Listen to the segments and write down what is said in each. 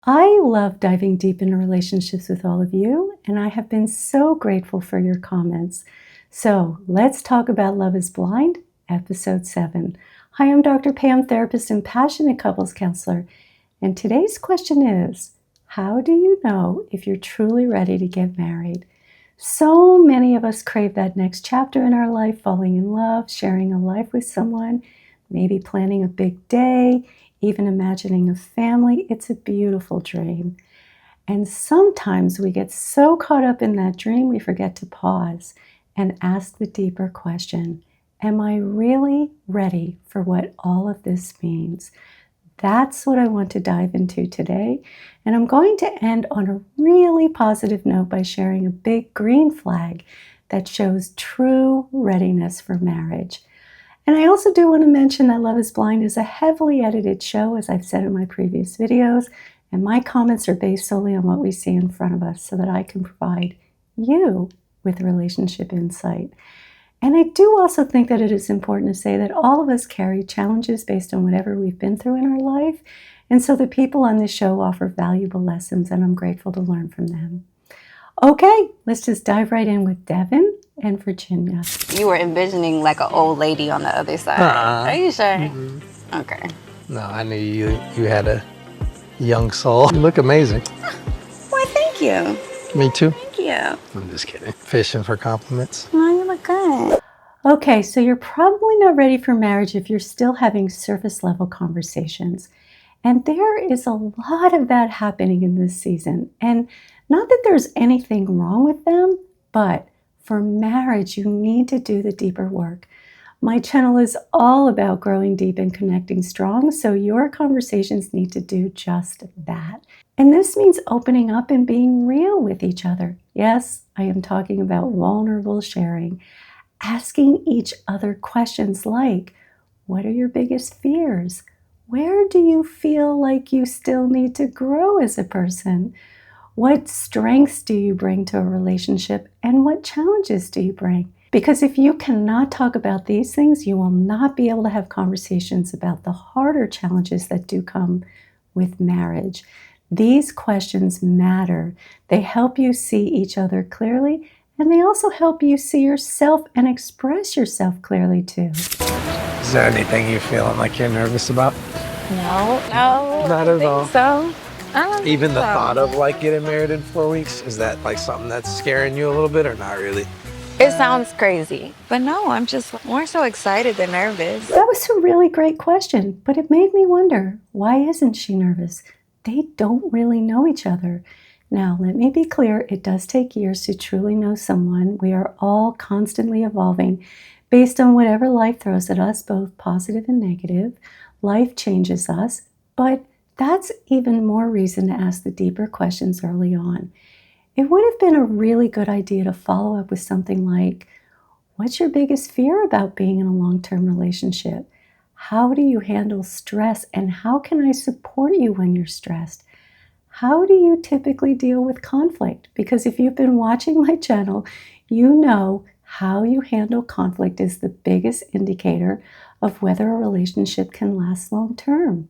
I love diving deep into relationships with all of you, and I have been so grateful for your comments. So let's talk about Love is Blind, Episode 7. Hi, I'm Dr. Pam, therapist and passionate couples counselor. And today's question is, how do you know if you're truly ready to get married? So many of us crave that next chapter in our life, falling in love, sharing a life with someone, maybe planning a big day, even imagining a family. It's a beautiful dream. And sometimes we get so caught up in that dream, we forget to pause and ask the deeper question, am I really ready for what all of this means? That's what I want to dive into today. And I'm going to end on a really positive note by sharing a big green flag that shows true readiness for marriage. And I also do want to mention that Love is Blind is a heavily edited show, as I've said in my previous videos, and my comments are based solely on what we see in front of us so that I can provide you with relationship insight. And I do also think that it is important to say that all of us carry challenges based on whatever we've been through in our life. And so the people on this show offer valuable lessons, and I'm grateful to learn from them. Okay, let's just dive right in with Devin and Virginia. You were envisioning like an old lady on the other side. Are you sure? Mm-hmm. Okay. No, I knew you had a young soul. You look amazing. Why, thank you. Me too. Thank you. I'm just kidding. Fishing for compliments. Oh, you look good. Okay, so you're probably not ready for marriage if you're still having surface level conversations. And there is a lot of that happening in this season. And not that there's anything wrong with them, but for marriage, you need to do the deeper work. My channel is all about growing deep and connecting strong, so your conversations need to do just that. And this means opening up and being real with each other. Yes, I am talking about vulnerable sharing. Asking each other questions like, what are your biggest fears? Where do you feel like you still need to grow as a person? What strengths do you bring to a relationship, and what challenges do you bring? Because if you cannot talk about these things, you will not be able to have conversations about the harder challenges that do come with marriage. These questions matter. They help you see each other clearly, and they also help you see yourself and express yourself clearly too. Is there anything you're feeling like you're nervous about? No, Not at all. So, Even the thought of like getting married in 4 weeks, is that like something that's scaring you a little bit or not really? it sounds crazy, but no, I'm just more so excited than nervous. That was a really great question, but it made me wonder, why isn't she nervous? They don't really know each other. Now, let me be clear, it does take years to truly know someone. We are all constantly evolving based on whatever life throws at us, both positive and negative. Life changes us, but that's even more reason to ask the deeper questions early on. It would have been a really good idea to follow up with something like, what's your biggest fear about being in a long-term relationship? How do you handle stress, and how can I support you when you're stressed? How do you typically deal with conflict? Because if you've been watching my channel, you know how you handle conflict is the biggest indicator of whether a relationship can last long term.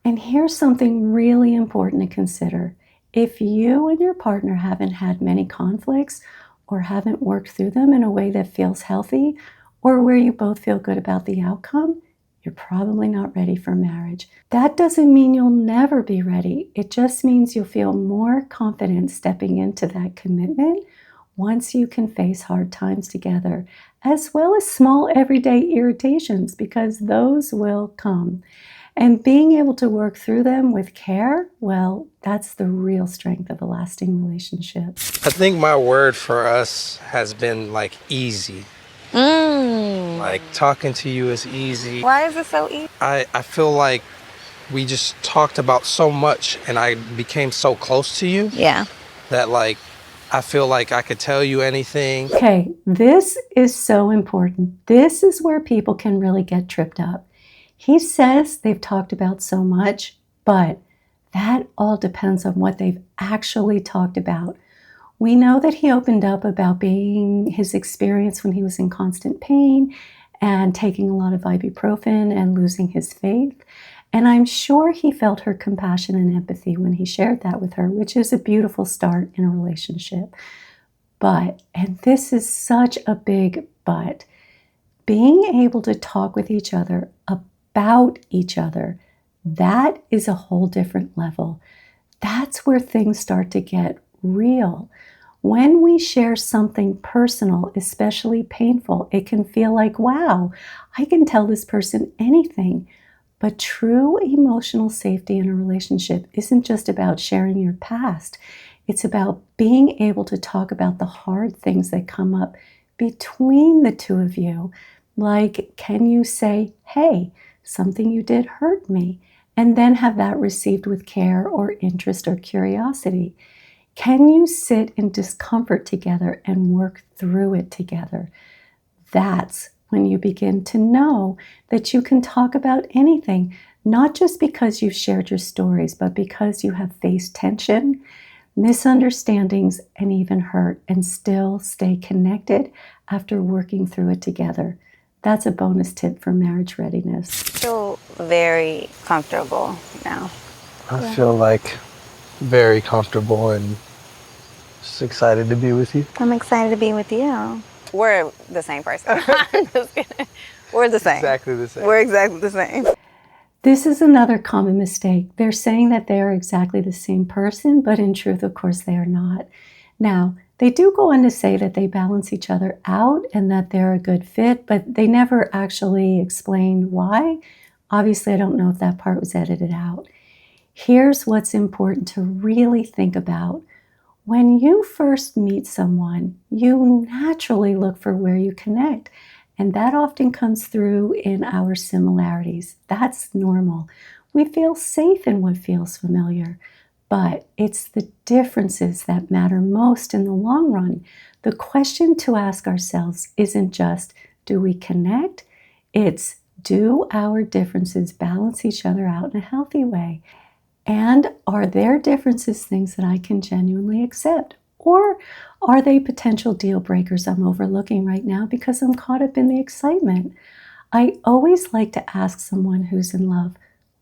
And here's something really important to consider. If you and your partner haven't had many conflicts or haven't worked through them in a way that feels healthy or where you both feel good about the outcome, you're probably not ready for marriage. That doesn't mean you'll never be ready. It just means you'll feel more confident stepping into that commitment once you can face hard times together, as well as small everyday irritations, because those will come. And being able to work through them with care, well, that's the real strength of a lasting relationship. I think my word for us has been like easy. Like talking to you is easy. Why is it so easy? I feel like we just talked about so much and I became so close to you. Yeah. That like, I feel like I could tell you anything. Okay, this is so important. This is where people can really get tripped up. He says they've talked about so much, but that all depends on what they've actually talked about. We know that he opened up about his experience when he was in constant pain and taking a lot of ibuprofen and losing his faith. And I'm sure he felt her compassion and empathy when he shared that with her, which is a beautiful start in a relationship. But, and this is such a big but, being able to talk with each other about each other, that is a whole different level. That's where things start to get real. When we share something personal, especially painful, it can feel like, wow, I can tell this person anything. But true emotional safety in a relationship isn't just about sharing your past. It's about being able to talk about the hard things that come up between the two of you. Like, can you say, hey, something you did hurt me? And then have that received with care or interest or curiosity. Can you sit in discomfort together and work through it together? That's when you begin to know that you can talk about anything, not just because you've shared your stories, but because you have faced tension, misunderstandings, and even hurt, and still stay connected after working through it together. That's a bonus tip for marriage readiness. I feel very comfortable now. I feel like very comfortable and just excited to be with you. I'm excited to be with you. We're the same person. I'm just kidding. We're the same. Exactly the same. We're exactly the same. This is another common mistake. They're saying that they are exactly the same person, but in truth, of course, they are not. Now, they do go on to say that they balance each other out and that they're a good fit, but they never actually explain why. Obviously, I don't know if that part was edited out. Here's what's important to really think about. When you first meet someone, you naturally look for where you connect. And that often comes through in our similarities. That's normal. We feel safe in what feels familiar. But it's the differences that matter most in the long run. The question to ask ourselves isn't just, do we connect? It's, do our differences balance each other out in a healthy way? And are their differences things that I can genuinely accept? Or are they potential deal breakers I'm overlooking right now because I'm caught up in the excitement? I always like to ask someone who's in love,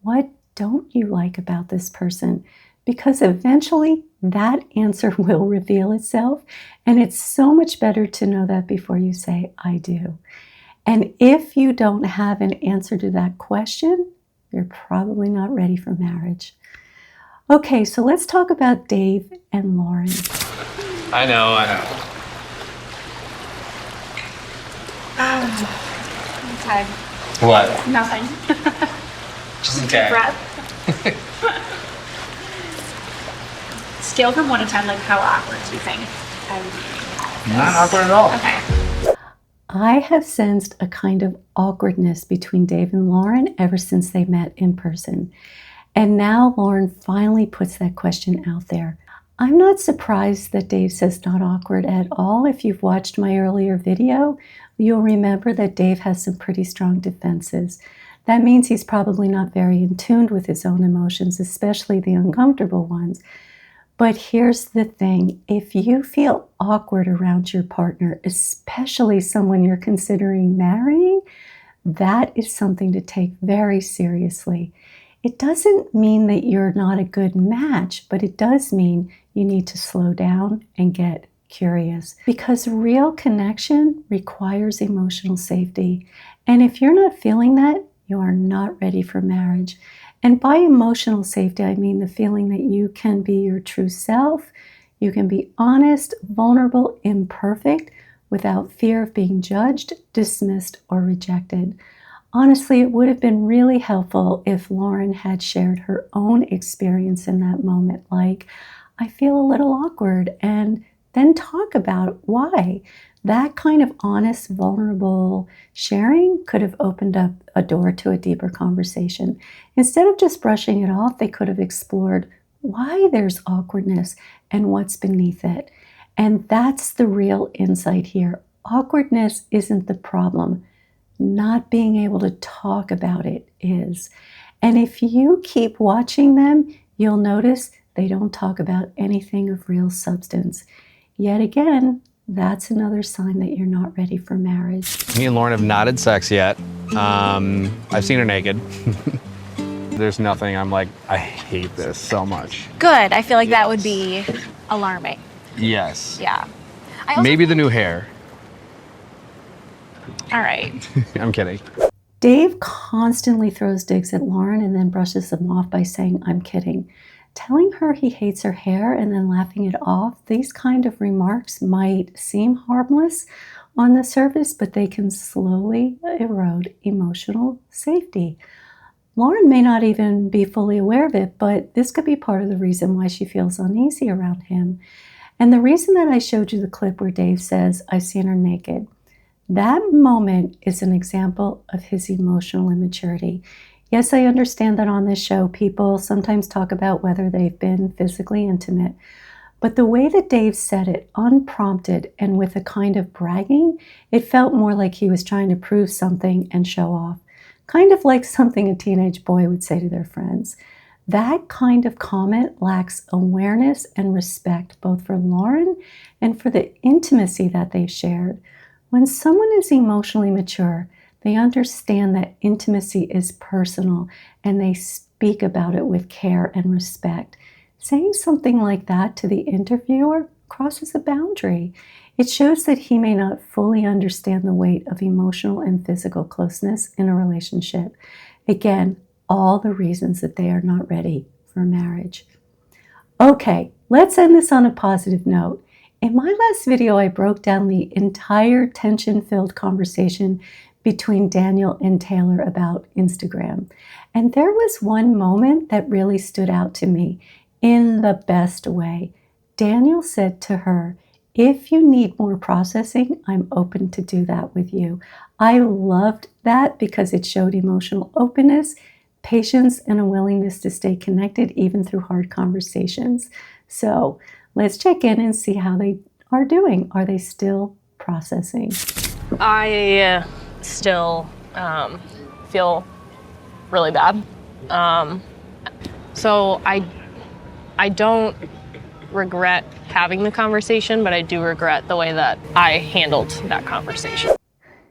what don't you like about this person? Because eventually that answer will reveal itself. And it's so much better to know that before you say, I do. And if you don't have an answer to that question, you're probably not ready for marriage. Okay, so let's talk about Dave and Lauren. I know. I'm tired. What? Nothing. Just okay. Breath. Scale from 1 to 10, like how awkward do you think I would be? Not awkward at all. Okay. I have sensed a kind of awkwardness between Dave and Lauren ever since they met in person. And now Lauren finally puts that question out there. I'm not surprised that Dave says not awkward at all. If you've watched my earlier video, you'll remember that Dave has some pretty strong defenses. That means he's probably not very in tune with his own emotions, especially the uncomfortable ones. But here's the thing, if you feel awkward around your partner, especially someone you're considering marrying, that is something to take very seriously. It doesn't mean that you're not a good match, but it does mean you need to slow down and get curious. Because real connection requires emotional safety. And if you're not feeling that, you are not ready for marriage. And by emotional safety, I mean the feeling that you can be your true self, you can be honest, vulnerable, imperfect, without fear of being judged, dismissed, or rejected. Honestly, it would have been really helpful if Lauren had shared her own experience in that moment, like, I feel a little awkward, and then talk about why. That kind of honest, vulnerable sharing could have opened up a door to a deeper conversation. Instead of just brushing it off, they could have explored why there's awkwardness and what's beneath it. And that's the real insight here. Awkwardness isn't the problem. Not being able to talk about it is. And if you keep watching them, you'll notice they don't talk about anything of real substance. Yet again, that's another sign that you're not ready for marriage. Me and Lauren have not had sex yet. I've seen her naked. There's nothing I'm like, I hate this so much. Good. I feel like that would be alarming. Yes. Yeah. I also Maybe the new hair. All right. I'm kidding. Dave constantly throws digs at Lauren and then brushes them off by saying, I'm kidding. Telling her he hates her hair and then laughing it off, these kind of remarks might seem harmless on the surface, but they can slowly erode emotional safety. Lauren may not even be fully aware of it, but this could be part of the reason why she feels uneasy around him. And the reason that I showed you the clip where Dave says, I've seen her naked, that moment is an example of his emotional immaturity. Yes, I understand that on this show, people sometimes talk about whether they've been physically intimate, but the way that Dave said it, unprompted and with a kind of bragging, it felt more like he was trying to prove something and show off. Kind of like something a teenage boy would say to their friends. That kind of comment lacks awareness and respect, both for Lauren and for the intimacy that they've shared. When someone is emotionally mature, they understand that intimacy is personal and they speak about it with care and respect. Saying something like that to the interviewer crosses a boundary. It shows that he may not fully understand the weight of emotional and physical closeness in a relationship. Again, all the reasons that they are not ready for marriage. Okay, let's end this on a positive note. In my last video, I broke down the entire tension-filled conversation between Daniel and Taylor about Instagram. And there was one moment that really stood out to me in the best way. Daniel said to her, if you need more processing, I'm open to do that with you. I loved that because it showed emotional openness, patience, and a willingness to stay connected even through hard conversations. So let's check in and see how they are doing. Are they still processing? I still feel really bad. So I don't regret having the conversation, but I do regret the way that I handled that conversation.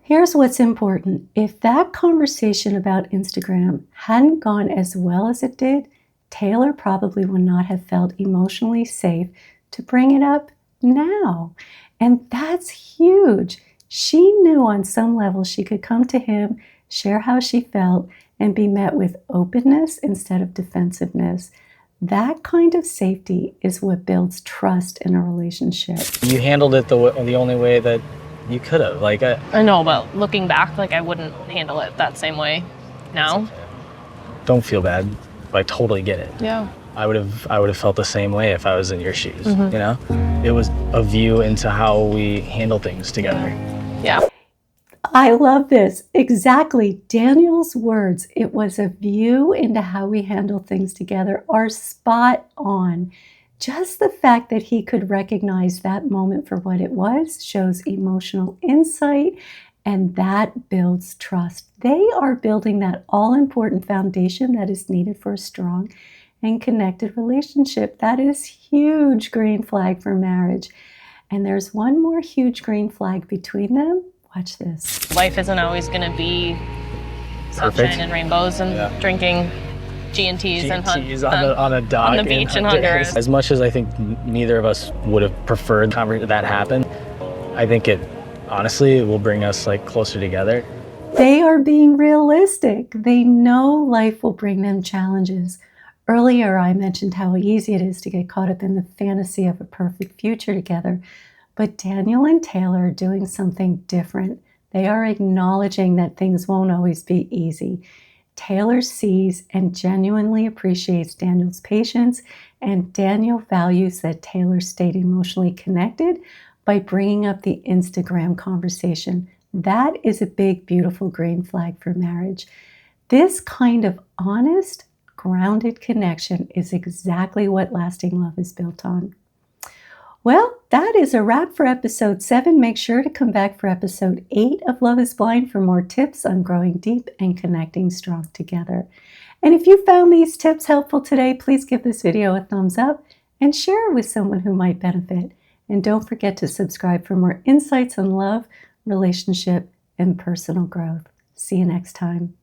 Here's what's important. If that conversation about Instagram hadn't gone as well as it did, Taylor probably would not have felt emotionally safe to bring it up now. And that's huge. She knew on some level she could come to him, share how she felt, and be met with openness instead of defensiveness. That kind of safety is what builds trust in a relationship. You handled it the only way that you could have. Like I know, but looking back, like I wouldn't handle it that same way now. Don't feel bad. I totally get it. Yeah. I would have felt the same way if I was in your shoes. You know, it was a view into how we handle things together. Yeah. I love this. Exactly. Daniel's words, it was a view into how we handle things together, are spot on. Just the fact that he could recognize that moment for what it was shows emotional insight, and that builds trust. They are building that all-important foundation that is needed for a strong and connected relationship. That is huge green flag for marriage. And there's one more huge green flag between them. Watch this. Life isn't always going to be sunshine and rainbows and drinking G&Ts and on a dock on the beach in Honduras. As much as I think neither of us would have preferred that happen, I think it honestly will bring us like closer together. They are being realistic. They know life will bring them challenges. Earlier, I mentioned how easy it is to get caught up in the fantasy of a perfect future together. But Daniel and Taylor are doing something different. They are acknowledging that things won't always be easy. Taylor sees and genuinely appreciates Daniel's patience, and Daniel values that Taylor stayed emotionally connected by bringing up the Instagram conversation. That is a big, beautiful green flag for marriage. This kind of honest, grounded connection is exactly what lasting love is built on. Well, that is a wrap for episode 7. Make sure to come back for episode 8 of Love is Blind for more tips on growing deep and connecting strong together. And if you found these tips helpful today, please give this video a thumbs up and share it with someone who might benefit. And don't forget to subscribe for more insights on love, relationship, and personal growth. See you next time.